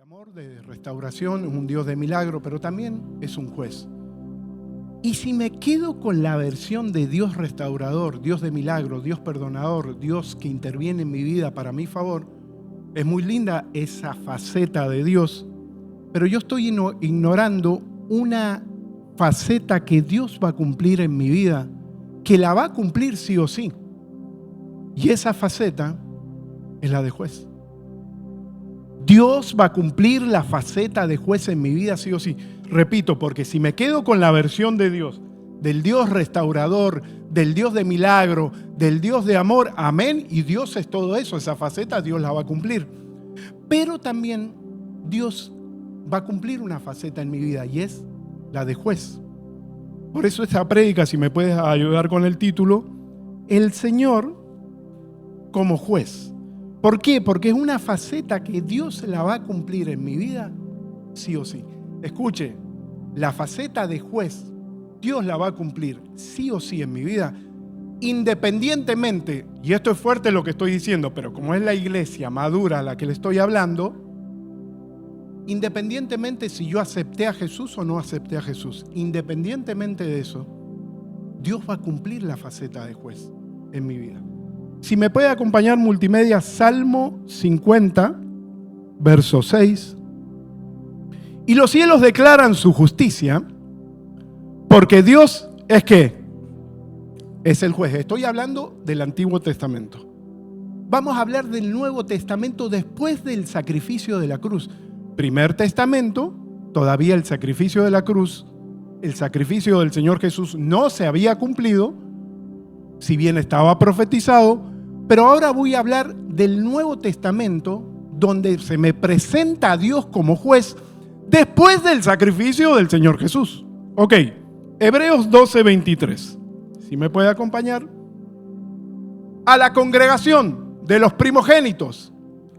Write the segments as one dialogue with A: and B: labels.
A: amor, de restauración, es un Dios de milagro, pero también es un juez. Y si me quedo con la versión de Dios restaurador, Dios de milagro, Dios perdonador, Dios que interviene en mi vida para mi favor, es muy linda esa faceta de Dios, pero yo estoy ignorando una faceta que Dios va a cumplir en mi vida, que la va a cumplir sí o sí. Y esa faceta es la de juez. Dios va a cumplir la faceta de juez en mi vida sí o sí. Repito, porque si me quedo con la versión de Dios, del Dios restaurador, del Dios de milagro, del Dios de amor, amén, y Dios es todo eso, esa faceta Dios la va a cumplir. Pero también Dios va a cumplir una faceta en mi vida y es la de juez. Por eso esta prédica, si me puedes ayudar con el título, El Señor como juez. ¿Por qué? Porque es una faceta que Dios la va a cumplir en mi vida sí o sí. Escuche, la faceta de juez, Dios la va a cumplir sí o sí en mi vida, independientemente, y esto es fuerte lo que estoy diciendo, pero como es la iglesia madura a la que le estoy hablando, independientemente si yo acepté a Jesús o no acepté a Jesús, independientemente de eso, Dios va a cumplir la faceta de juez en mi vida. Si me puede acompañar multimedia, Salmo 50, verso 6. Y los cielos declaran su justicia, porque Dios es ¿qué? Es el juez. Estoy hablando del Antiguo Testamento. Vamos a hablar del Nuevo Testamento después del sacrificio de la cruz. Primer Testamento, todavía el sacrificio de la cruz, el sacrificio del Señor Jesús no se había cumplido, si bien estaba profetizado, pero ahora voy a hablar del Nuevo Testamento, donde se me presenta a Dios como juez después del sacrificio del Señor Jesús. Ok, Hebreos 12:23. Si me puede acompañar. A la congregación de los primogénitos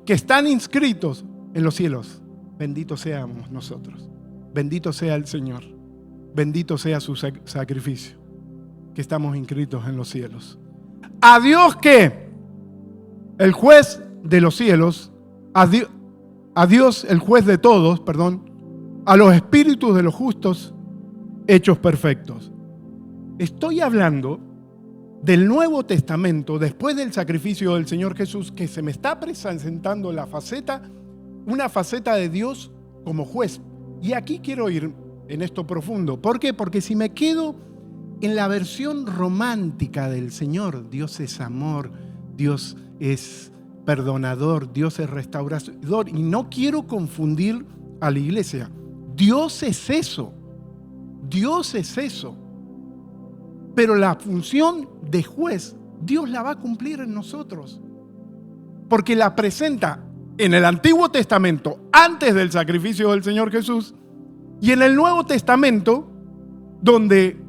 A: que están inscritos en los cielos. Bendito seamos nosotros. Bendito sea el Señor. Bendito sea su sacrificio, que estamos inscritos en los cielos. A Dios que, el juez de los cielos, a Dios el juez de todos, a los espíritus de los justos hechos perfectos. Estoy hablando del Nuevo Testamento, después del sacrificio del Señor Jesús, que se me está presentando una faceta de Dios como juez. Y aquí quiero ir en esto profundo. ¿Por qué? Porque si me quedo en la versión romántica del Señor, Dios es amor, Dios es perdonador, Dios es restaurador, y no quiero confundir a la iglesia. Dios es eso, Dios es eso. Pero la función de juez, Dios la va a cumplir en nosotros. Porque la presenta en el Antiguo Testamento, antes del sacrificio del Señor Jesús, y en el Nuevo Testamento, donde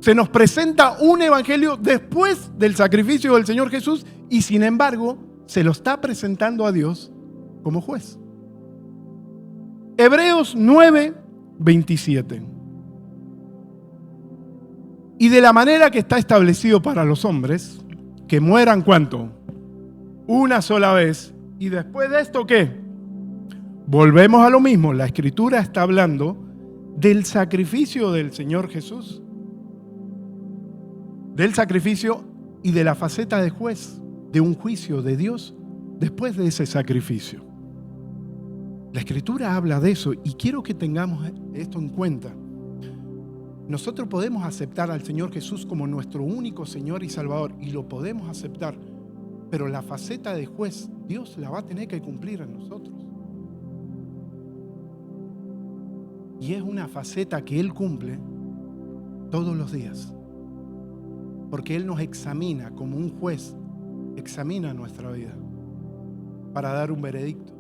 A: se nos presenta un evangelio después del sacrificio del Señor Jesús, y sin embargo, se lo está presentando a Dios como juez. Hebreos 9:27. Y de la manera que está establecido para los hombres, que mueran ¿cuánto? Una sola vez. Y después de esto, ¿qué? Volvemos a lo mismo. La Escritura está hablando del sacrificio del Señor Jesús. Del sacrificio y de la faceta de juez, de un juicio de Dios después de ese sacrificio. La Escritura habla de eso y quiero que tengamos esto en cuenta. Nosotros podemos aceptar al Señor Jesús como nuestro único Señor y Salvador, y lo podemos aceptar, pero la faceta de juez, Dios la va a tener que cumplir en nosotros. Y es una faceta que Él cumple todos los días, porque Él nos examina como un juez, examina nuestra vida para dar un veredicto.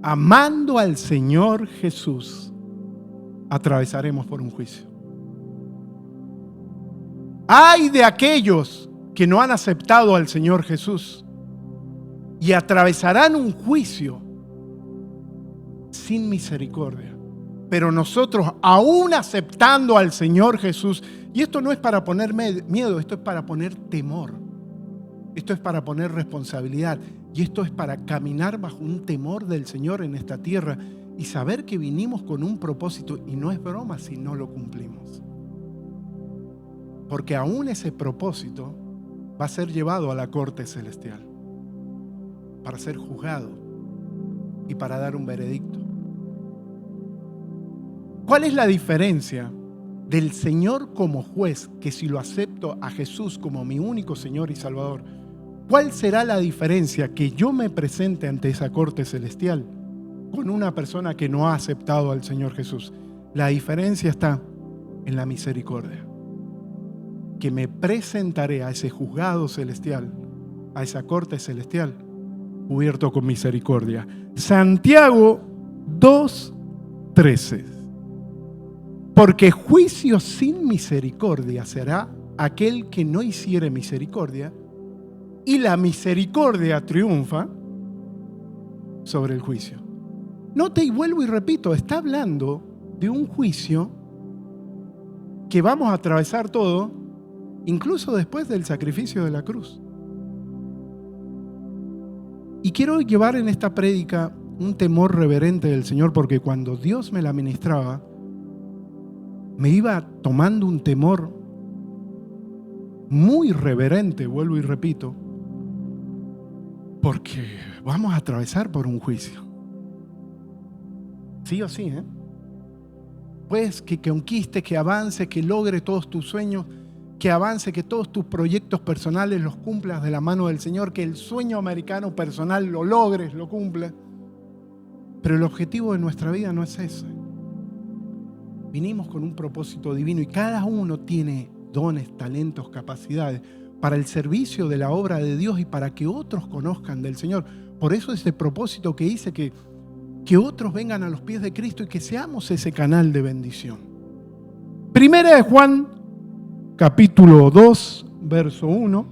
A: Amando al Señor Jesús, atravesaremos por un juicio. ¡Ay de aquellos que no han aceptado al Señor Jesús y atravesarán un juicio sin misericordia! Pero nosotros, aún aceptando al Señor Jesús, y esto no es para poner miedo, esto es para poner temor, esto es para poner responsabilidad. Y esto es para caminar bajo un temor del Señor en esta tierra y saber que vinimos con un propósito, y no es broma si no lo cumplimos. Porque aún ese propósito va a ser llevado a la corte celestial para ser juzgado y para dar un veredicto. ¿Cuál es la diferencia del Señor como juez, que si lo acepto a Jesús como mi único Señor y Salvador, cuál será la diferencia que yo me presente ante esa corte celestial con una persona que no ha aceptado al Señor Jesús? La diferencia está en la misericordia. Que me presentaré a ese juzgado celestial, a esa corte celestial, cubierto con misericordia. Santiago 2:13. Porque juicio sin misericordia será aquel que no hiciere misericordia, y la misericordia triunfa sobre el juicio. Note, y vuelvo y repito, está hablando de un juicio que vamos a atravesar todo, incluso después del sacrificio de la cruz. Y quiero llevar en esta prédica un temor reverente del Señor, porque cuando Dios me la ministraba, me iba tomando un temor muy reverente, vuelvo y repito, porque vamos a atravesar por un juicio. Sí o sí, ¿eh? Pues que conquiste, que avance, que logre todos tus sueños, que avance, que todos tus proyectos personales los cumplas de la mano del Señor, que el sueño americano personal lo logres, lo cumplas. Pero el objetivo de nuestra vida no es ese. Vinimos con un propósito divino y cada uno tiene dones, talentos, capacidades para el servicio de la obra de Dios y para que otros conozcan del Señor. Por eso ese propósito que dice que otros vengan a los pies de Cristo y que seamos ese canal de bendición. Primera de Juan, capítulo 2, verso 1,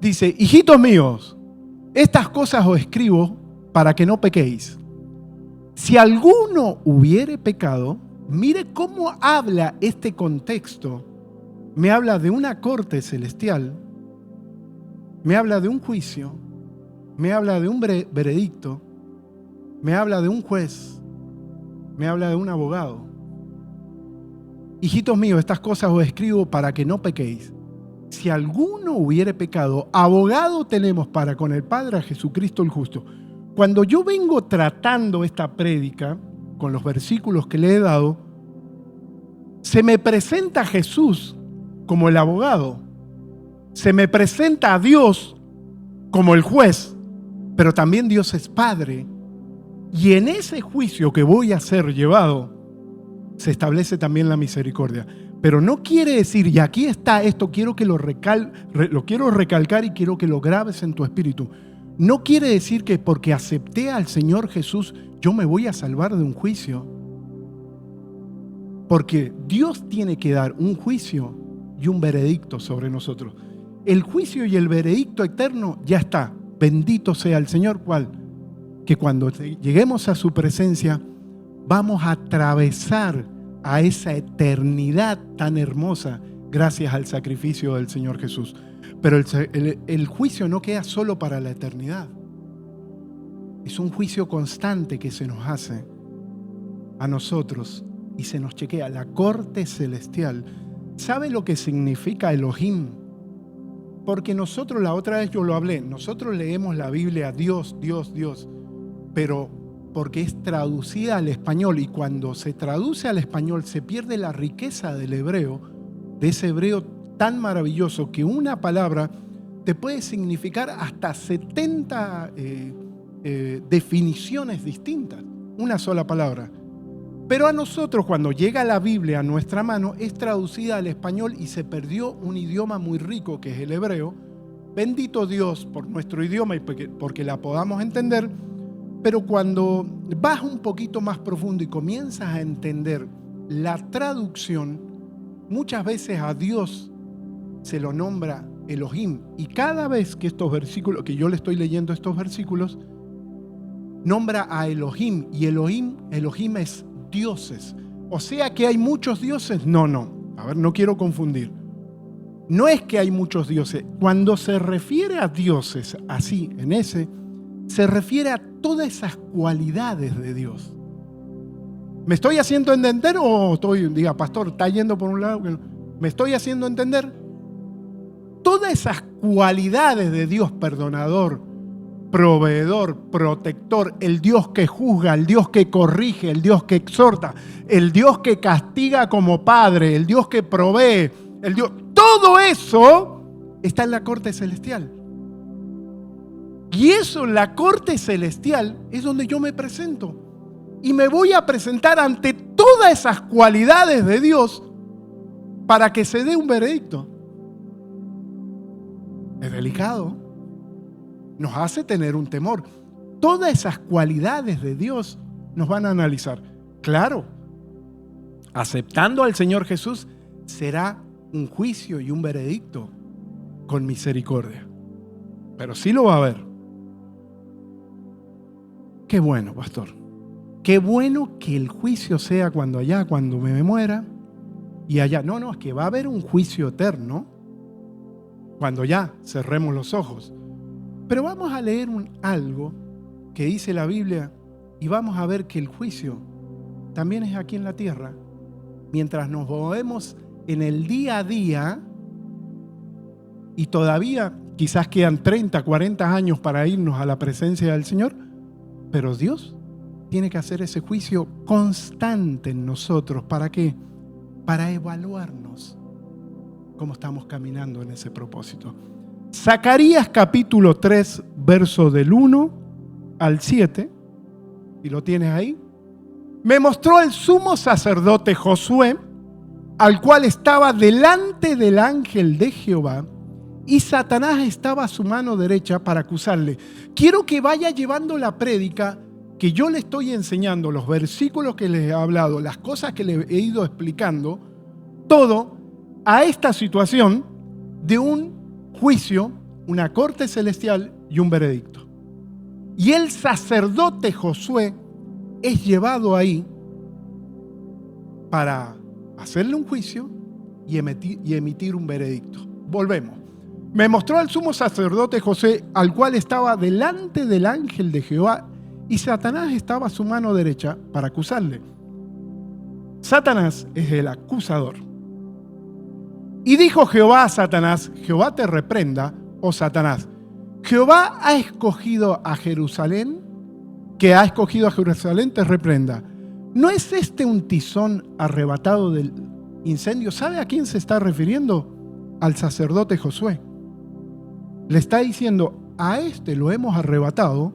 A: dice: hijitos míos, estas cosas os escribo para que no pequéis. Si alguno hubiere pecado, mire cómo habla este contexto. Me habla de una corte celestial, me habla de un juicio, me habla de un veredicto, me habla de un juez, me habla de un abogado. Hijitos míos, estas cosas os escribo para que no pequéis. Si alguno hubiere pecado, abogado tenemos para con el Padre, a Jesucristo el justo. Cuando yo vengo tratando esta prédica, con los versículos que le he dado, se me presenta a Jesús como el abogado, se me presenta a Dios como el juez, pero también Dios es Padre. Y en ese juicio que voy a ser llevado, se establece también la misericordia. Pero no quiere decir, y aquí está esto, quiero que lo quiero recalcar y quiero que lo grabes en tu espíritu. No quiere decir que porque acepté al Señor Jesús, yo me voy a salvar de un juicio. Porque Dios tiene que dar un juicio y un veredicto sobre nosotros. El juicio y el veredicto eterno ya está. Bendito sea el Señor. ¿Cuál? Que cuando lleguemos a su presencia, vamos a atravesar a esa eternidad tan hermosa gracias al sacrificio del Señor Jesús. Pero el juicio no queda solo para la eternidad. Es un juicio constante que se nos hace a nosotros y se nos chequea. La corte celestial. ¿Sabe lo que significa Elohim? Porque nosotros, la otra vez yo lo hablé, nosotros leemos la Biblia Dios, Dios, Dios, pero porque es traducida al español, y cuando se traduce al español se pierde la riqueza del hebreo, de ese hebreo tan maravilloso que una palabra te puede significar hasta 70 definiciones distintas, una sola palabra. Pero a nosotros, cuando llega la Biblia a nuestra mano, es traducida al español y se perdió un idioma muy rico que es el hebreo. Bendito Dios por nuestro idioma y porque la podamos entender. Pero cuando vas un poquito más profundo y comienzas a entender la traducción, muchas veces a Dios se lo nombra Elohim. Y cada vez que estos versículos, que yo le estoy leyendo estos versículos, nombra a Elohim. Y Elohim es dioses. O sea que hay muchos dioses. No. A ver, no quiero confundir. No es que hay muchos dioses. Cuando se refiere a dioses así, se refiere a todas esas cualidades de Dios. ¿Me estoy haciendo entender o diga, pastor, está yendo por un lado? ¿Me estoy haciendo entender? Todas esas cualidades de Dios, perdonador, proveedor, protector, el Dios que juzga, el Dios que corrige, el Dios que exhorta, el Dios que castiga como padre, el Dios que provee, todo eso está en la corte celestial. Y eso, en la corte celestial, es donde yo me presento. Y me voy a presentar ante todas esas cualidades de Dios para que se dé un veredicto. Es delicado. Nos hace tener un temor. Todas esas cualidades de Dios nos van a analizar. Claro, aceptando al Señor Jesús será un juicio y un veredicto con misericordia. Pero sí lo va a haber. Qué bueno, pastor. Qué bueno que el juicio sea cuando me muera y allá. No, es que va a haber un juicio eterno cuando ya cerremos los ojos. Pero vamos a leer algo que dice la Biblia y vamos a ver que el juicio también es aquí en la tierra. Mientras nos movemos en el día a día y todavía quizás quedan 30, 40 años para irnos a la presencia del Señor, pero Dios tiene que hacer ese juicio constante en nosotros. ¿Para qué? Para evaluarnos cómo estamos caminando en ese propósito. Zacarías capítulo 3, verso del 1 al 7, y lo tienes ahí. Me mostró el sumo sacerdote Josué, al cual estaba delante del ángel de Jehová, y Satanás estaba a su mano derecha para acusarle. Quiero que vaya llevando la prédica que yo le estoy enseñando, los versículos que les he hablado, las cosas que le he ido explicando, todo a esta situación de un juicio, una corte celestial y un veredicto. Y el sacerdote Josué es llevado ahí para hacerle un juicio y emitir un veredicto. Volvemos. Me mostró al sumo sacerdote Josué, al cual estaba delante del ángel de Jehová, y Satanás estaba a su mano derecha para acusarle. Satanás es el acusador. Y dijo Jehová a Satanás, Jehová te reprenda, oh Satanás. Jehová ha escogido a Jerusalén, que ha escogido a Jerusalén te reprenda. ¿No es este un tizón arrebatado del incendio? ¿Sabe a quién se está refiriendo? Al sacerdote Josué. Le está diciendo, a este lo hemos arrebatado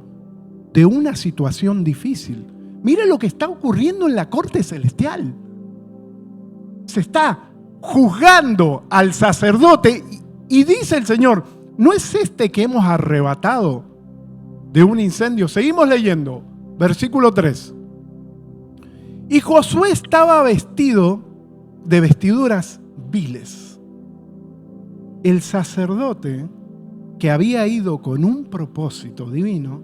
A: de una situación difícil. Mire lo que está ocurriendo en la corte celestial. Se está juzgando al sacerdote y dice el Señor, ¿no es este que hemos arrebatado de un incendio? Seguimos leyendo, versículo 3. Y Josué estaba vestido de vestiduras viles. El sacerdote que había ido con un propósito divino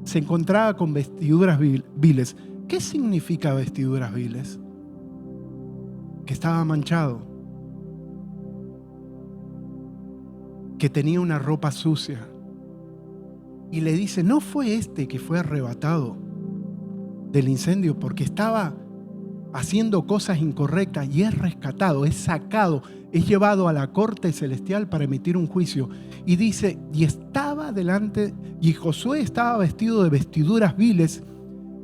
A: se encontraba con vestiduras viles. ¿Qué significa vestiduras viles? Que estaba manchado, que tenía una ropa sucia. Y le dice, ¿no fue este que fue arrebatado del incendio porque estaba haciendo cosas incorrectas y es rescatado, es sacado, es llevado a la corte celestial para emitir un juicio? Y dice, y Josué estaba vestido de vestiduras viles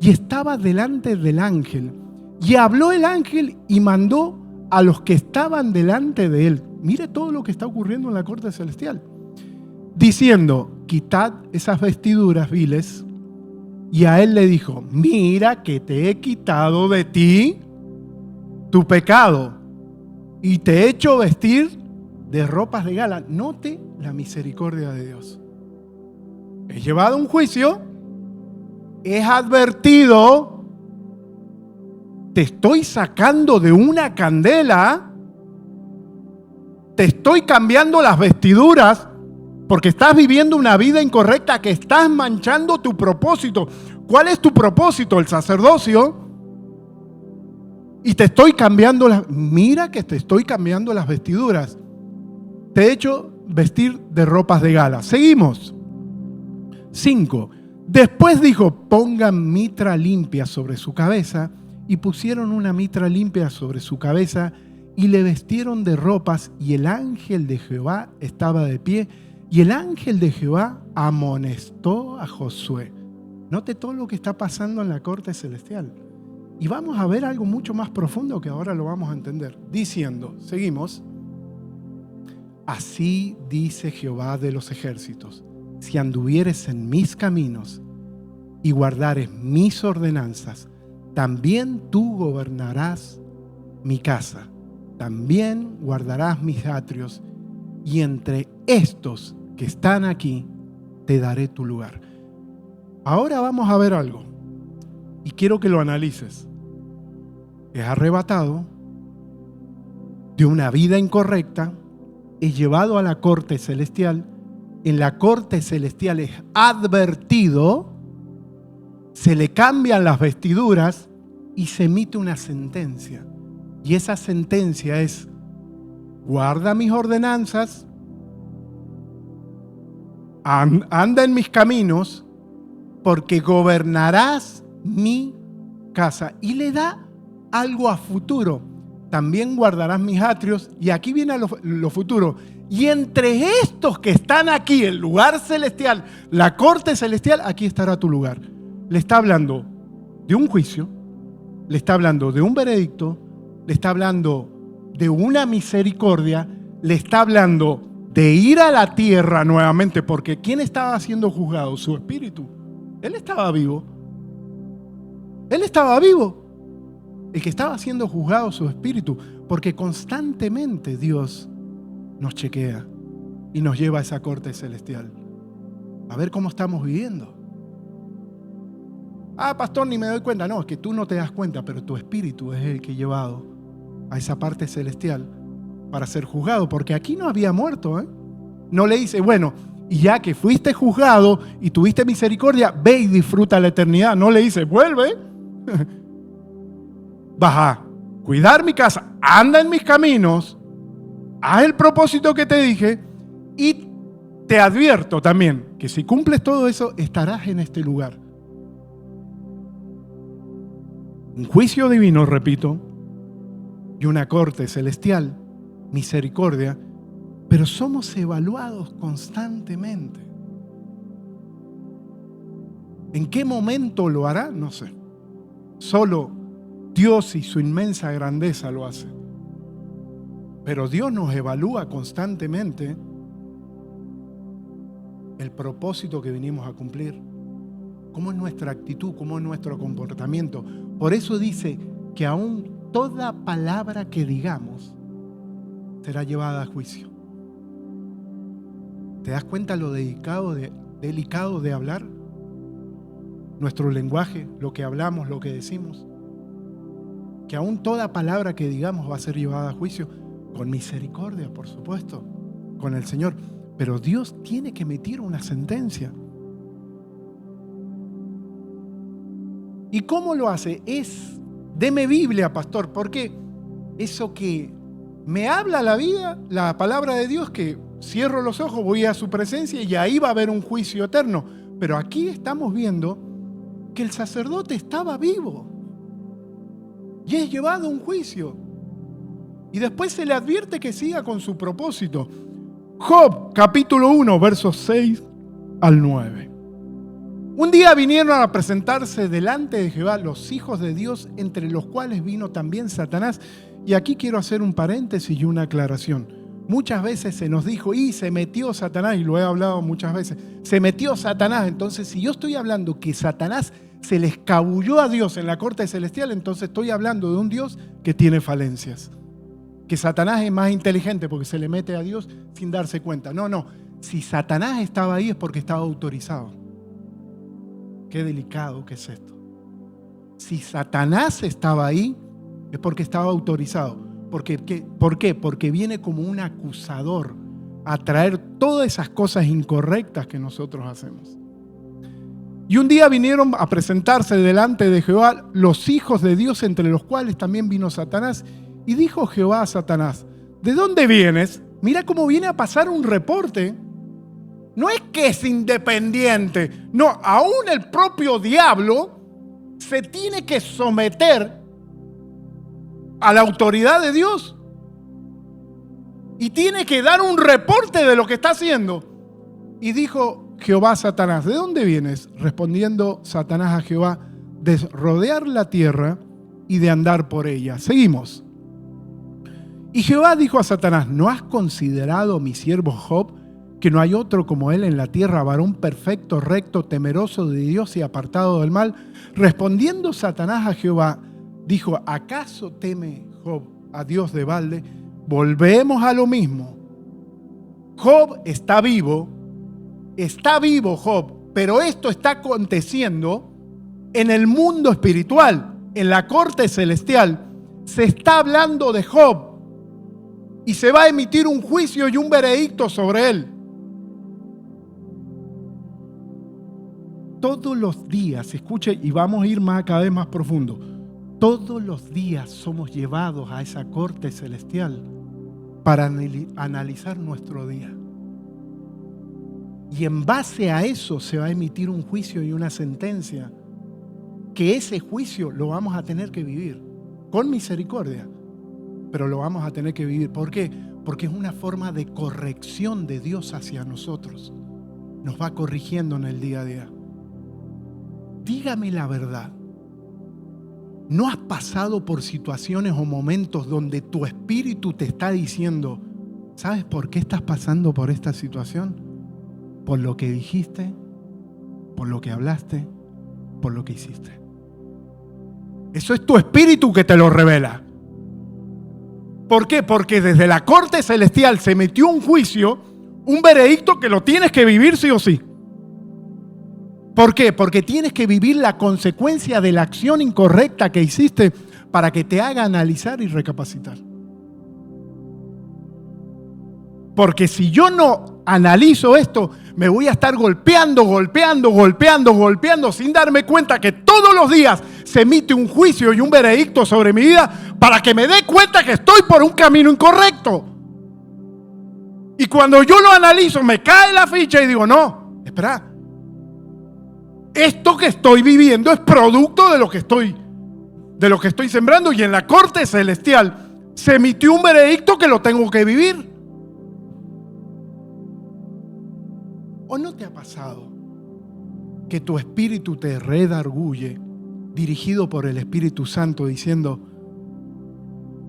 A: y estaba delante del ángel. Y habló el ángel y mandó a los que estaban delante de él. Mire todo lo que está ocurriendo en la corte celestial. Diciendo, quitad esas vestiduras viles. Y a él le dijo, mira que te he quitado de ti tu pecado y te he hecho vestir de ropas de gala. Note la misericordia de Dios. Es llevado a un juicio, es advertido, te estoy sacando de una candela, te estoy cambiando las vestiduras porque estás viviendo una vida incorrecta, que estás manchando tu propósito. ¿Cuál es tu propósito? El sacerdocio. Y te estoy cambiando mira que te estoy cambiando las vestiduras. te he hecho vestir de ropas de gala. Seguimos. 5. Después dijo, pongan mitra limpia sobre su cabeza, y pusieron una mitra limpia sobre su cabeza, y le vestieron de ropas, y el ángel de Jehová estaba de pie, y el ángel de Jehová amonestó a Josué. Note todo lo que está pasando en la corte celestial. Y vamos a ver algo mucho más profundo que ahora lo vamos a entender. Diciendo, seguimos, así dice Jehová de los ejércitos, si anduvieres en mis caminos y guardares mis ordenanzas, también tú gobernarás mi casa, también guardarás mis atrios, y entre estos que están aquí te daré tu lugar. Ahora vamos a ver algo, y quiero que lo analices. Es arrebatado de una vida incorrecta, es llevado a la corte celestial. En la corte celestial es advertido, se le cambian las vestiduras y se emite una sentencia. Y esa sentencia es: guarda mis ordenanzas, anda en mis caminos, porque gobernarás mi casa. Y le da algo a futuro. También guardarás mis atrios. Y aquí viene lo futuro. Y entre estos que están aquí, el lugar celestial, la corte celestial, aquí estará tu lugar. Le está hablando de un juicio, le está hablando de un veredicto, le está hablando de una misericordia, le está hablando de ir a la tierra nuevamente, porque ¿quién estaba siendo juzgado? Su espíritu. Él estaba vivo. Él estaba vivo. El que estaba siendo juzgado, su espíritu, porque constantemente Dios nos chequea y nos lleva a esa corte celestial a ver cómo estamos viviendo. Ah, pastor, ni me doy cuenta. No, es que tú no te das cuenta, pero tu espíritu es el que llevado a esa parte celestial para ser juzgado, porque aquí no había muerto, ¿eh? No le dice, bueno, y ya que fuiste juzgado y tuviste misericordia, ve y disfruta la eternidad. No le dice, vuelve, vas a cuidar mi casa, anda en mis caminos, haz el propósito que te dije, y te advierto también que si cumples todo eso, estarás en este lugar. Un juicio divino, repito, y una corte celestial, misericordia, pero somos evaluados constantemente. ¿En qué momento lo hará? No sé. Solo Dios y su inmensa grandeza lo hace. Pero Dios nos evalúa constantemente el propósito que vinimos a cumplir. ¿Cómo es nuestra actitud? ¿Cómo es nuestro comportamiento? Por eso dice que aún toda palabra que digamos será llevada a juicio. ¿Te das cuenta lo delicado de hablar? Nuestro lenguaje, lo que hablamos, lo que decimos. Que aún toda palabra que digamos va a ser llevada a juicio, con misericordia, por supuesto, con el Señor. Pero Dios tiene que emitir una sentencia. ¿Y cómo lo hace? Deme Biblia, pastor, porque eso que me habla la vida, la palabra de Dios, que cierro los ojos, voy a su presencia y ahí va a haber un juicio eterno. Pero aquí estamos viendo que el sacerdote estaba vivo y es llevado a un juicio. Y después se le advierte que siga con su propósito. Job, capítulo 1, versos 6 al 9. Un día vinieron a presentarse delante de Jehová los hijos de Dios, entre los cuales vino también Satanás. Y aquí quiero hacer un paréntesis y una aclaración. Muchas veces se nos dijo, y se metió Satanás, y lo he hablado muchas veces, se metió Satanás. Entonces, si yo estoy hablando que Satanás se le escabulló a Dios en la corte celestial, entonces estoy hablando de un Dios que tiene falencias. Que Satanás es más inteligente porque se le mete a Dios sin darse cuenta. No. Si Satanás estaba ahí es porque estaba autorizado. Qué delicado que es esto. Si Satanás estaba ahí es porque estaba autorizado. ¿Por qué? Porque viene como un acusador a traer todas esas cosas incorrectas que nosotros hacemos. Y un día vinieron a presentarse delante de Jehová los hijos de Dios, entre los cuales también vino Satanás. Y dijo Jehová a Satanás, ¿de dónde vienes? Mira cómo viene a pasar un reporte. No es que es independiente. No, aún el propio diablo se tiene que someter a la autoridad de Dios. Y tiene que dar un reporte de lo que está haciendo. Y dijo Jehová a Satanás, ¿de dónde vienes? Respondiendo Satanás a Jehová, de rodear la tierra y de andar por ella. Seguimos. Y Jehová dijo a Satanás, ¿no has considerado a mi siervo Job, que no hay otro como él en la tierra, varón perfecto, recto, temeroso de Dios y apartado del mal? Respondiendo Satanás a Jehová, dijo, ¿acaso teme Job a Dios de balde? Volvemos a lo mismo. Job está vivo Job, pero esto está aconteciendo en el mundo espiritual, en la corte celestial. Se está hablando de Job y se va a emitir un juicio y un veredicto sobre él. Todos los días, escuche, y vamos a ir cada vez más profundo. Todos los días somos llevados a esa corte celestial para analizar nuestro día. Y en base a eso se va a emitir un juicio y una sentencia, que ese juicio lo vamos a tener que vivir con misericordia, pero lo vamos a tener que vivir. ¿Por qué? Porque es una forma de corrección de Dios hacia nosotros. Nos va corrigiendo en el día a día. Dígame la verdad. ¿No has pasado por situaciones o momentos donde tu espíritu te está diciendo, ¿sabes por qué estás pasando por esta situación? Por lo que dijiste, por lo que hablaste, por lo que hiciste. Eso es tu espíritu que te lo revela. ¿Por qué? Porque desde la corte celestial se metió un juicio, un veredicto que lo tienes que vivir sí o sí. ¿Por qué? Porque tienes que vivir la consecuencia de la acción incorrecta que hiciste para que te haga analizar y recapacitar. Porque si yo no analizo esto, me voy a estar golpeando sin darme cuenta que todos los días se emite un juicio y un veredicto sobre mi vida para que me dé cuenta que estoy por un camino incorrecto. Y cuando yo lo analizo, me cae la ficha y digo, no, espera. Esto que estoy viviendo es producto de lo que estoy sembrando, y en la corte celestial se emitió un veredicto que lo tengo que vivir. ¿O no te ha pasado que tu espíritu te redarguye, dirigido por el Espíritu Santo, diciendo,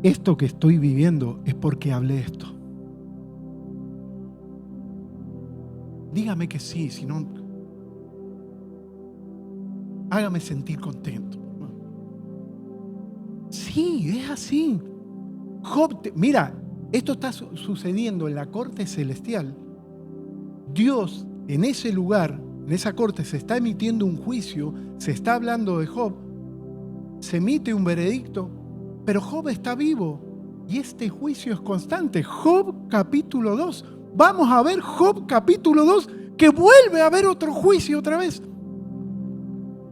A: esto que estoy viviendo es porque hablé esto? Dígame que sí, si no, hágame sentir contento. Sí, es así. Job, mira, esto está sucediendo en la corte celestial. Dios, en ese lugar, en esa corte, se está emitiendo un juicio, se está hablando de Job, se emite un veredicto, pero Job está vivo y este juicio es constante. Job capítulo 2. Vamos a ver Job capítulo 2, que vuelve a haber otro juicio otra vez.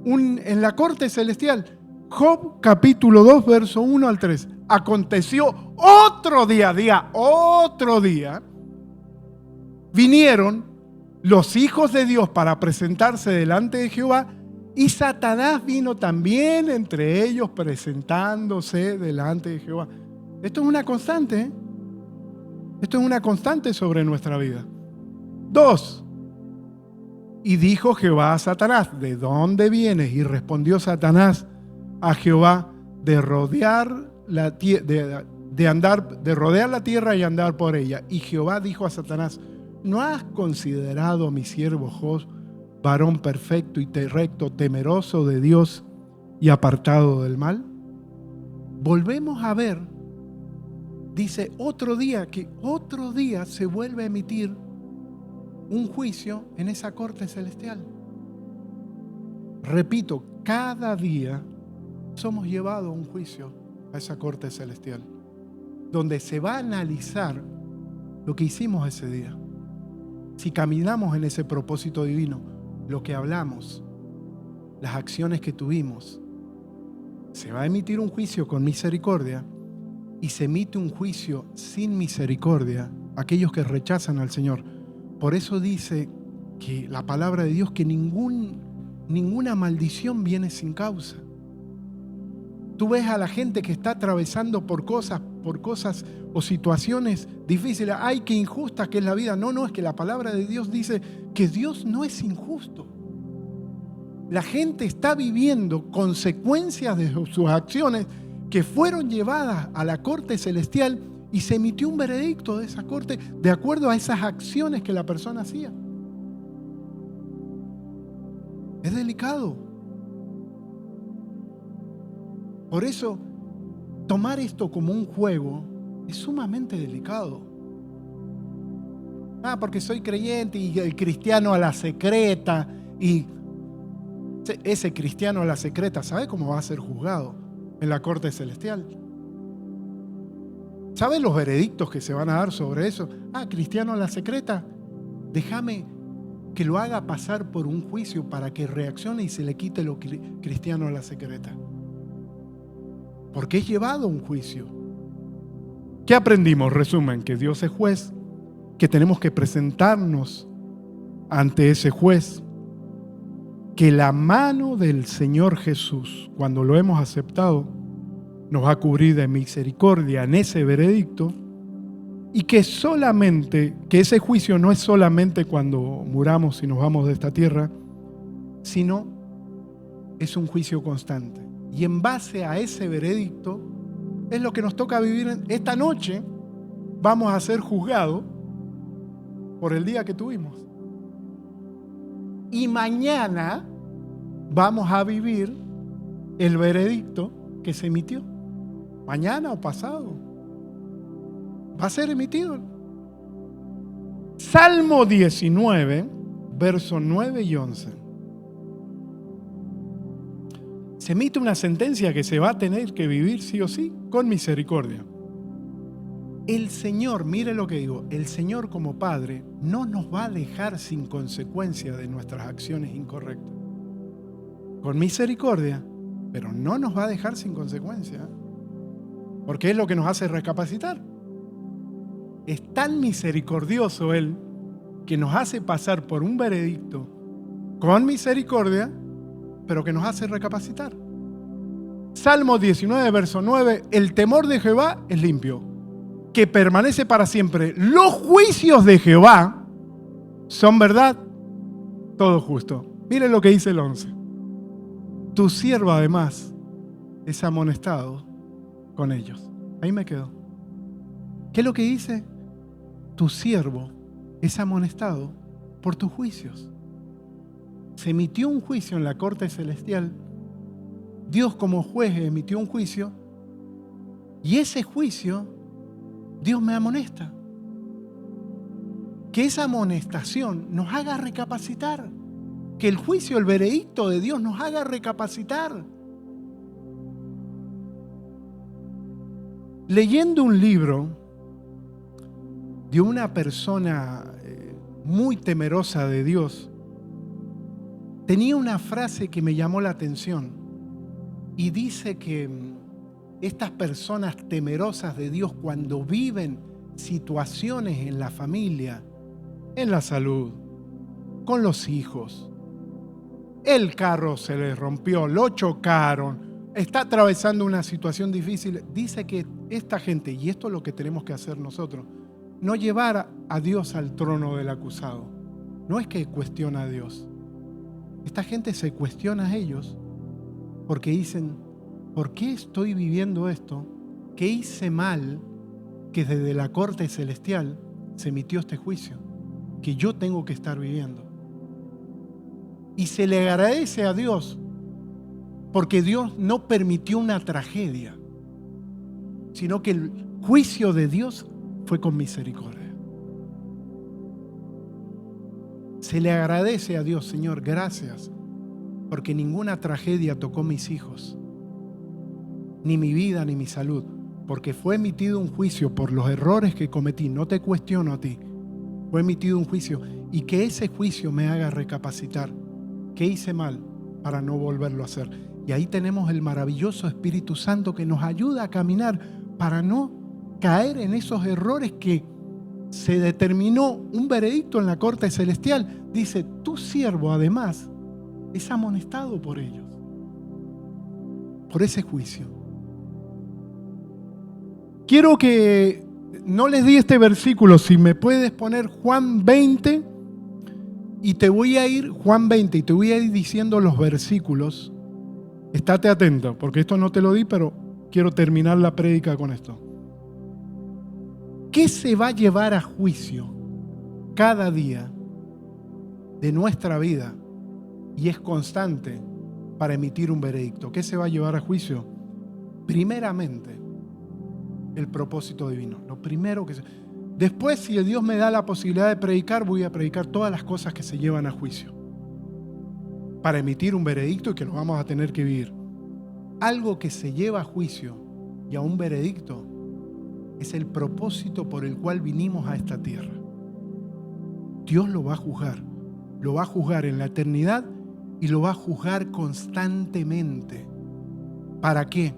A: En la corte celestial. Job capítulo 2, verso 1 al 3. Aconteció otro día, vinieron los hijos de Dios para presentarse delante de Jehová, y Satanás vino también entre ellos presentándose delante de Jehová. Esto es una constante, ¿eh? Esto es una constante sobre nuestra vida. 2. Y dijo Jehová a Satanás, ¿de dónde vienes? Y respondió Satanás a Jehová, de rodear la tierra, de rodear la tierra y andar por ella. Y Jehová dijo a Satanás, ¿no has considerado a mi siervo Job, varón perfecto y recto, temeroso de Dios y apartado del mal? Volvemos a ver, dice otro día se vuelve a emitir un juicio en esa corte celestial. Repito, cada día somos llevados a un juicio, a esa corte celestial, donde se va a analizar lo que hicimos ese día. Si caminamos en ese propósito divino, lo que hablamos, las acciones que tuvimos, se va a emitir un juicio con misericordia, y se emite un juicio sin misericordia aquellos que rechazan al Señor. Por eso dice que la palabra de Dios que ninguna maldición viene sin causa. Tú ves a la gente que está atravesando por cosas o situaciones difíciles. ¡Ay, qué injusta que es la vida! No, es que la palabra de Dios dice que Dios no es injusto. La gente está viviendo consecuencias de sus acciones que fueron llevadas a la corte celestial y se emitió un veredicto de esa corte de acuerdo a esas acciones que la persona hacía. Es delicado. Por eso, tomar esto como un juego es sumamente delicado. Porque soy creyente y el cristiano a la secreta, y ese cristiano a la secreta, ¿sabe cómo va a ser juzgado en la corte celestial? ¿Sabe los veredictos que se van a dar sobre eso? Cristiano a la secreta, déjame que lo haga pasar por un juicio para que reaccione y se le quite lo cristiano a la secreta. Porque es llevado a un juicio. ¿Qué aprendimos? Resumen, que Dios es juez, que tenemos que presentarnos ante ese juez, que la mano del Señor Jesús, cuando lo hemos aceptado, nos va a cubrir de misericordia en ese veredicto, y que ese juicio no es solamente cuando muramos y nos vamos de esta tierra, sino es un juicio constante. Y en base a ese veredicto es lo que nos toca vivir esta noche. Vamos a ser juzgados por el día que tuvimos. Y mañana vamos a vivir el veredicto que se emitió. Mañana o pasado. Va a ser emitido. Salmo 19, versos 9 y 11. Se emite una sentencia que se va a tener que vivir sí o sí con misericordia. El Señor, mire lo que digo, el Señor como Padre no nos va a dejar sin consecuencia de nuestras acciones incorrectas. Con misericordia, pero no nos va a dejar sin consecuencia, porque es lo que nos hace recapacitar. Es tan misericordioso Él que nos hace pasar por un veredicto con misericordia, pero que nos hace recapacitar. Salmo 19, verso 9, el temor de Jehová es limpio, que permanece para siempre. Los juicios de Jehová son verdad, todo justo. Miren lo que dice el 11. Tu siervo además es amonestado con ellos. Ahí me quedo. ¿Qué es lo que dice? Tu siervo es amonestado por tus juicios. Se emitió un juicio en la corte celestial. Dios como juez emitió un juicio. Y ese juicio, Dios me amonesta. Que esa amonestación nos haga recapacitar. Que el juicio, el veredicto de Dios nos haga recapacitar. Leyendo un libro de una persona muy temerosa de Dios, tenía una frase que me llamó la atención y dice que estas personas temerosas de Dios, cuando viven situaciones en la familia, en la salud, con los hijos, el carro se les rompió, lo chocaron, está atravesando una situación difícil, dice que esta gente, y esto es lo que tenemos que hacer nosotros, no llevar a Dios al trono del acusado. No es que cuestiona a Dios. Esta gente se cuestiona a ellos porque dicen, ¿por qué estoy viviendo esto? ¿Qué hice mal que desde la corte celestial se emitió este juicio que yo tengo que estar viviendo? Y se le agradece a Dios porque Dios no permitió una tragedia, sino que el juicio de Dios fue con misericordia. Se le agradece a Dios, Señor, gracias, porque ninguna tragedia tocó mis hijos, ni mi vida, ni mi salud, porque fue emitido un juicio por los errores que cometí. No te cuestiono a ti, fue emitido un juicio, y que ese juicio me haga recapacitar qué hice mal para no volverlo a hacer. Y ahí tenemos el maravilloso Espíritu Santo que nos ayuda a caminar para no caer en esos errores que se determinó un veredicto en la corte celestial. Dice, tu siervo además es amonestado por ellos, por ese juicio. Quiero que, no les di este versículo, si me puedes poner Juan 20, y te voy a ir, Juan 20, y te voy a ir diciendo los versículos. Estate atento, porque esto no te lo di, pero quiero terminar la prédica con esto. ¿Qué se va a llevar a juicio cada día de nuestra vida? Y es constante para emitir un veredicto. ¿Qué se va a llevar a juicio? Primeramente, el propósito divino. Lo primero que después, si Dios me da la posibilidad de predicar, voy a predicar todas las cosas que se llevan a juicio para emitir un veredicto y que lo vamos a tener que vivir. Algo que se lleva a juicio y a un veredicto es el propósito por el cual vinimos a esta tierra. Dios lo va a juzgar en la eternidad y lo va a juzgar constantemente. ¿Para qué?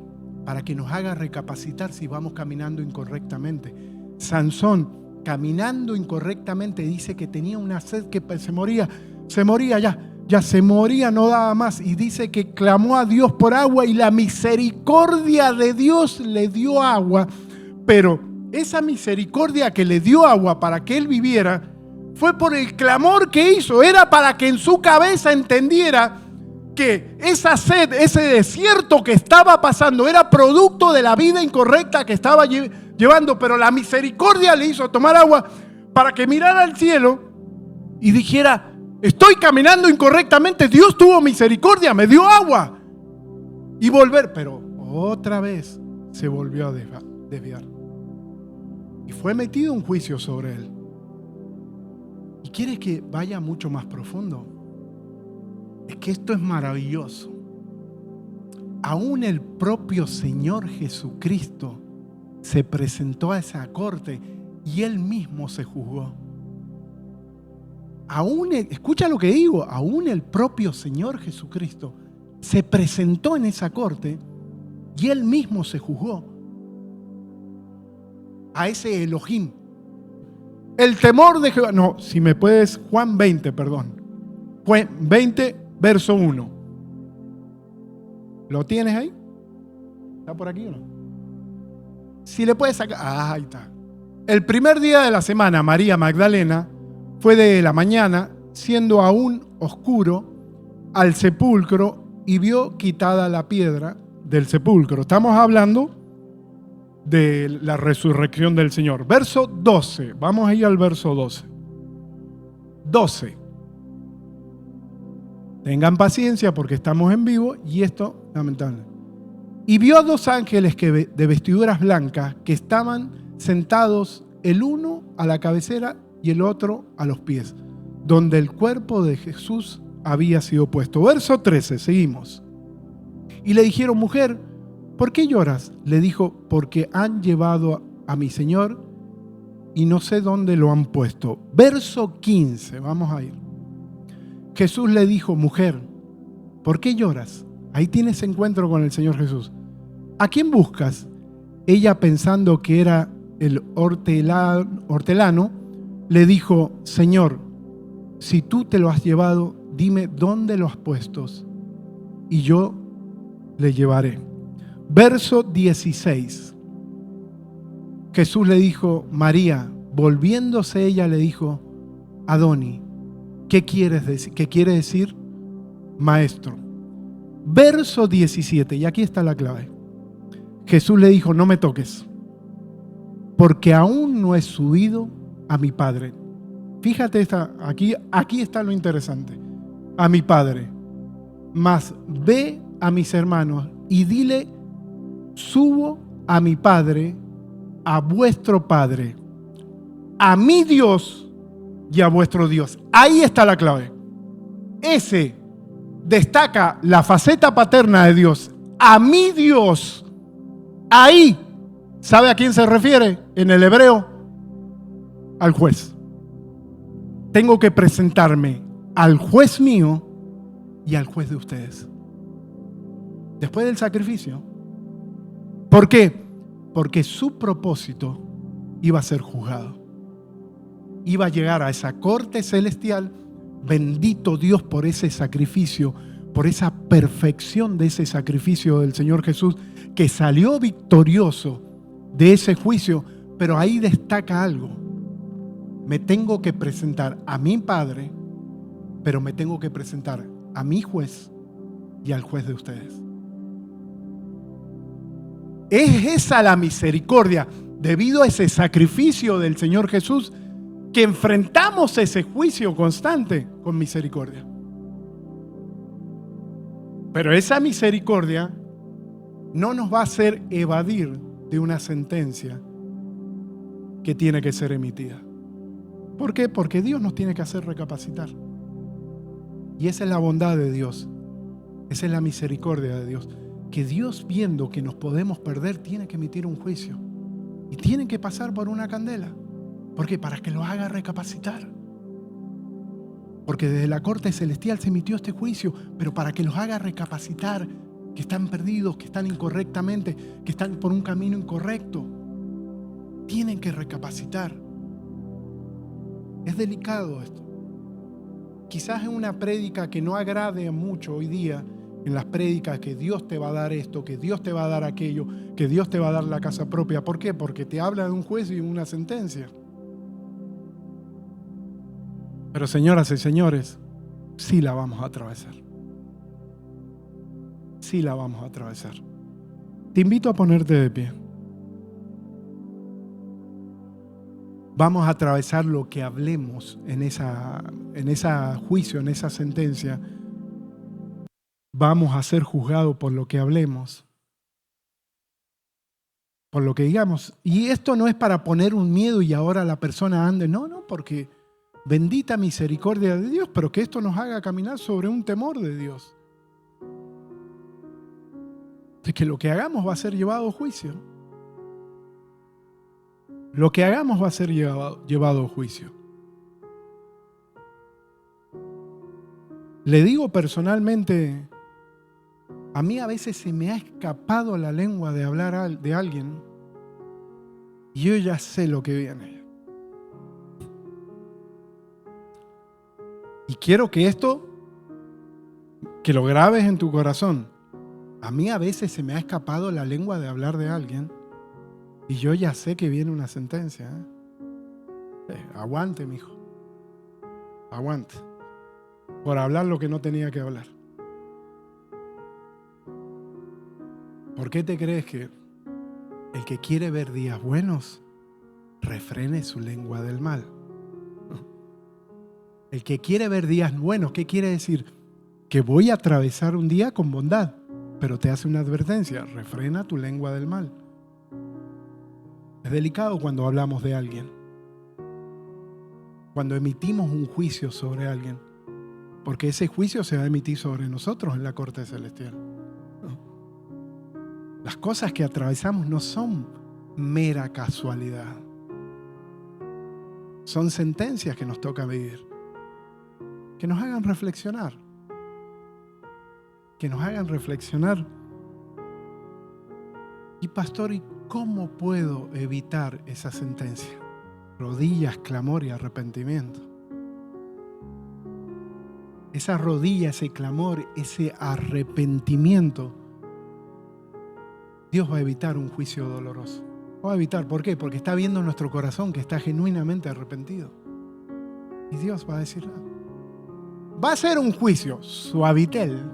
A: Para que nos haga recapacitar si vamos caminando incorrectamente. Sansón, caminando incorrectamente, dice que tenía una sed que se moría ya se moría, no daba más, y dice que clamó a Dios por agua y la misericordia de Dios le dio agua, pero esa misericordia que le dio agua para que él viviera fue por el clamor que hizo, era para que en su cabeza entendiera que esa sed, ese desierto que estaba pasando era producto de la vida incorrecta que estaba llevando, pero la misericordia le hizo tomar agua para que mirara al cielo y dijera, estoy caminando incorrectamente, Dios tuvo misericordia, me dio agua. Y volver, pero otra vez se volvió a desviar. Y fue metido un juicio sobre él. ¿Y quieres que vaya mucho más profundo? Es que esto es maravilloso. Aún el propio Señor Jesucristo se presentó a esa corte y él mismo se juzgó. Escucha lo que digo, aún el propio Señor Jesucristo se presentó en esa corte y él mismo se juzgó a ese Elohim. El temor de Jehová, no, si me puedes, Juan 20, Juan 20, verso 1. ¿Lo tienes ahí? ¿Está por aquí o no? Si le puedes sacar, ahí está. El primer día de la semana, María Magdalena fue de la mañana, siendo aún oscuro, al sepulcro y vio quitada la piedra del sepulcro. Estamos hablando de la resurrección del Señor. Verso 12. Vamos a ir al verso 12. 12. Tengan paciencia porque estamos en vivo y esto, lamentable. Y vio a dos ángeles de vestiduras blancas que estaban sentados, el uno a la cabecera y el otro a los pies, donde el cuerpo de Jesús había sido puesto. Verso 13, seguimos. Y le dijeron, mujer, ¿por qué lloras? Le dijo, porque han llevado a mi Señor y no sé dónde lo han puesto. Verso 15, vamos a ir. Jesús le dijo, mujer, ¿por qué lloras? Ahí tienes encuentro con el Señor Jesús. ¿A quién buscas? Ella, pensando que era el hortelano, le dijo, Señor, si tú te lo has llevado, dime dónde lo has puesto y yo le llevaré. Verso 16. Jesús le dijo, María, volviéndose ella le dijo, Adoni, ¿qué quieres decir? ¿Qué quiere decir? Maestro. Verso 17, y aquí está la clave. Jesús le dijo, no me toques, porque aún no he subido a mi Padre. Fíjate, aquí está lo interesante. A mi Padre. Mas ve a mis hermanos y dile, subo a mi Padre, a vuestro Padre, a mi Dios y a vuestro Dios. Ahí está la clave. Ese destaca la faceta paterna de Dios. A mi Dios. Ahí, ¿sabe a quién se refiere en el hebreo? Al juez. Tengo que presentarme al juez mío y al juez de ustedes. Después del sacrificio. ¿Por qué? Porque su propósito iba a ser juzgado. iba a llegar a esa corte celestial. Bendito Dios por ese sacrificio, por esa perfección de ese sacrificio del Señor Jesús, que salió victorioso de ese juicio. Pero ahí destaca algo: me tengo que presentar a mi Padre, pero me tengo que presentar a mi juez y al juez de ustedes. Es esa la misericordia, debido a ese sacrificio del Señor Jesús, que enfrentamos ese juicio constante con misericordia. Pero esa misericordia no nos va a hacer evadir de una sentencia que tiene que ser emitida. ¿Por qué? Porque Dios nos tiene que hacer recapacitar. Y esa es la bondad de Dios. Esa es la misericordia de Dios. Que Dios, viendo que nos podemos perder, tiene que emitir un juicio. Y tienen que pasar por una candela. ¿Por qué? Para que los haga recapacitar. Porque desde la corte celestial se emitió este juicio, pero para que los haga recapacitar, que están perdidos, que están incorrectamente, que están por un camino incorrecto. Tienen que recapacitar. Es delicado esto. Quizás es una prédica que no agrade mucho hoy día, en las prédicas que Dios te va a dar esto, que Dios te va a dar aquello, que Dios te va a dar la casa propia. ¿Por qué? Porque te habla de un juez y una sentencia. Pero señoras y señores, sí la vamos a atravesar. Sí la vamos a atravesar. Te invito a ponerte de pie. Vamos a atravesar lo que hablemos en esa juicio, en esa sentencia. Vamos a ser juzgados por lo que hablemos, por lo que digamos. Y esto no es para poner un miedo y ahora la persona ande. No, porque bendita misericordia de Dios, pero que esto nos haga caminar sobre un temor de Dios. De que lo que hagamos va a ser llevado a juicio. Lo que hagamos va a ser llevado a juicio. Le digo personalmente, a mí a veces se me ha escapado la lengua de hablar de alguien y yo ya sé lo que viene. Y quiero que esto, que lo grabes en tu corazón. A mí a veces se me ha escapado la lengua de hablar de alguien y yo ya sé que viene una sentencia. Aguante, mijo. Aguante. Por hablar lo que no tenía que hablar. ¿Por qué te crees que el que quiere ver días buenos refrene su lengua del mal? El que quiere ver días buenos, ¿qué quiere decir? Que voy a atravesar un día con bondad, pero te hace una advertencia: refrena tu lengua del mal. Es delicado cuando hablamos de alguien, cuando emitimos un juicio sobre alguien, porque ese juicio se va a emitir sobre nosotros en la corte celestial. Las cosas que atravesamos no son mera casualidad. Son sentencias que nos toca vivir, que nos hagan reflexionar. Que nos hagan reflexionar. Y pastor, ¿y cómo puedo evitar esa sentencia? Rodillas, clamor y arrepentimiento. Esa rodilla, ese clamor, ese arrepentimiento, Dios va a evitar un juicio doloroso. Va a evitar, ¿por qué? Porque está viendo nuestro corazón que está genuinamente arrepentido. Y Dios va a decir, va a ser un juicio suavitel,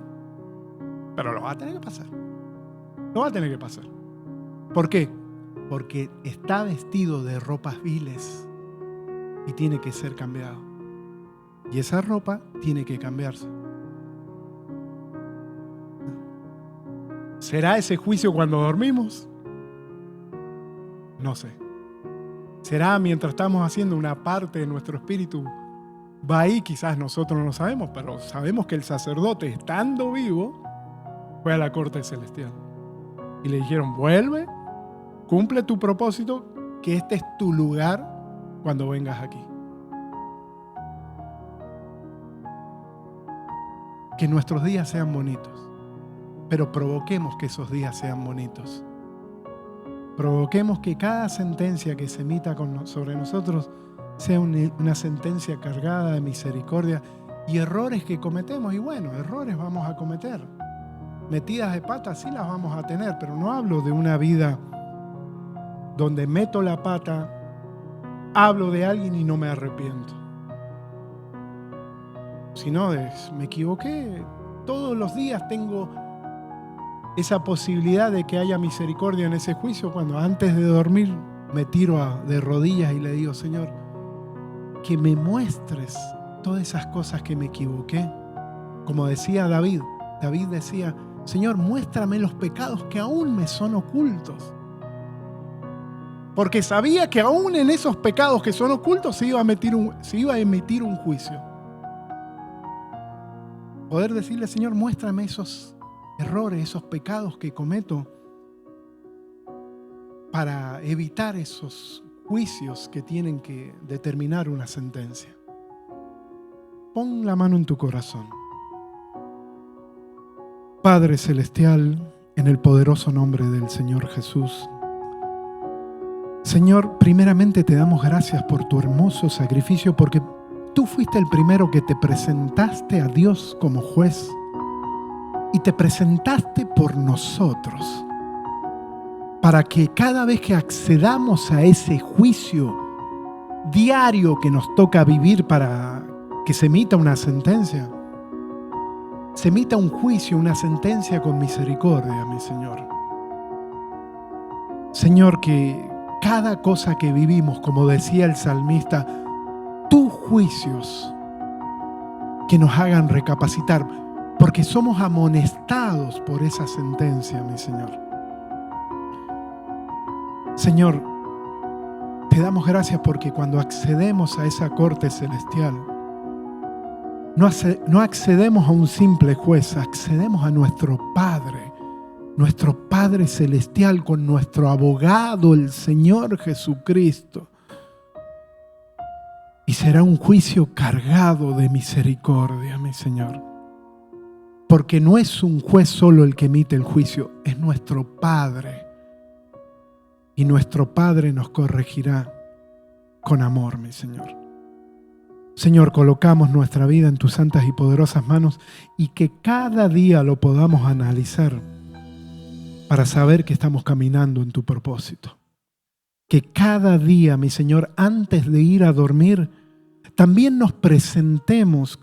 A: pero lo va a tener que pasar. Lo va a tener que pasar. ¿Por qué? Porque está vestido de ropas viles y tiene que ser cambiado. Y esa ropa tiene que cambiarse. ¿Será ese juicio cuando dormimos? No sé. ¿Será mientras estamos haciendo una parte de nuestro espíritu? Va ahí, quizás nosotros no lo sabemos, pero sabemos que el sacerdote, estando vivo, fue a la corte celestial. Y le dijeron, vuelve, cumple tu propósito, que este es tu lugar cuando vengas aquí. Que nuestros días sean bonitos, pero provoquemos que esos días sean bonitos. Provoquemos que cada sentencia que se emita sobre nosotros sea una sentencia cargada de misericordia y errores que cometemos. Y bueno, errores vamos a cometer. Metidas de pata sí las vamos a tener, pero no hablo de una vida donde meto la pata, hablo de alguien y no me arrepiento. Sino me equivoqué. Todos los días tengo esa posibilidad de que haya misericordia en ese juicio, cuando antes de dormir me tiro de rodillas y le digo: Señor, que me muestres todas esas cosas que me equivoqué. Como decía David decía: Señor, muéstrame los pecados que aún me son ocultos. Porque sabía que aún en esos pecados que son ocultos se iba a emitir un juicio. Poder decirle: Señor, muéstrame esos errores, esos pecados que cometo, para evitar esos juicios que tienen que determinar una sentencia. Pon la mano en tu corazón. Padre Celestial, en el poderoso nombre del Señor Jesús, Señor, primeramente te damos gracias por tu hermoso sacrificio, porque tú fuiste el primero que te presentaste a Dios como juez y te presentaste por nosotros, para que cada vez que accedamos a ese juicio diario que nos toca vivir para que se emita una sentencia, se emita un juicio, una sentencia con misericordia, mi Señor. Señor, que cada cosa que vivimos, como decía el salmista, tus juicios que nos hagan recapacitar, porque somos amonestados por esa sentencia, mi Señor. Señor, te damos gracias porque cuando accedemos a esa corte celestial, no accedemos a un simple juez, accedemos a nuestro Padre celestial, con nuestro abogado, el Señor Jesucristo. Y será un juicio cargado de misericordia, mi Señor. Porque no es un juez solo el que emite el juicio, es nuestro Padre. Y nuestro Padre nos corregirá con amor, mi Señor. Señor, colocamos nuestra vida en tus santas y poderosas manos, y que cada día lo podamos analizar para saber que estamos caminando en tu propósito. Que cada día, mi Señor, antes de ir a dormir, también nos presentemos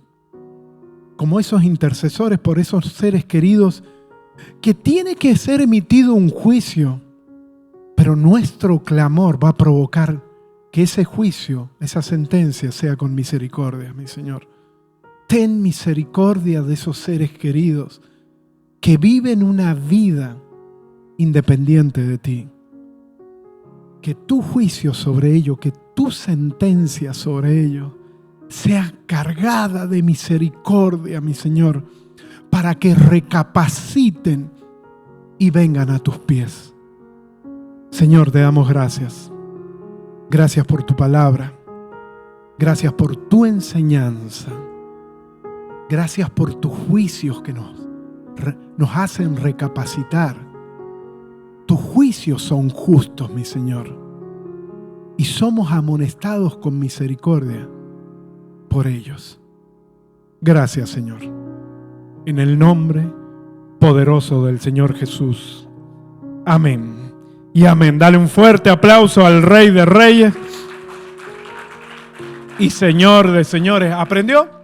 A: como esos intercesores por esos seres queridos, que tiene que ser emitido un juicio, pero nuestro clamor va a provocar que ese juicio, esa sentencia, sea con misericordia, mi Señor. Ten misericordia de esos seres queridos que viven una vida independiente de ti. Que tu juicio sobre ellos, que tu sentencia sobre ellos sea cargada de misericordia, mi Señor, para que recapaciten y vengan a tus pies. Señor, te damos gracias. Gracias por tu palabra. Gracias por tu enseñanza. Gracias por tus juicios que nos hacen recapacitar. Tus juicios son justos, mi Señor, y somos amonestados con misericordia por ellos. Gracias, Señor. En el nombre poderoso del Señor Jesús. Amén y amén. Dale un fuerte aplauso al Rey de Reyes y Señor de Señores. ¿Aprendió?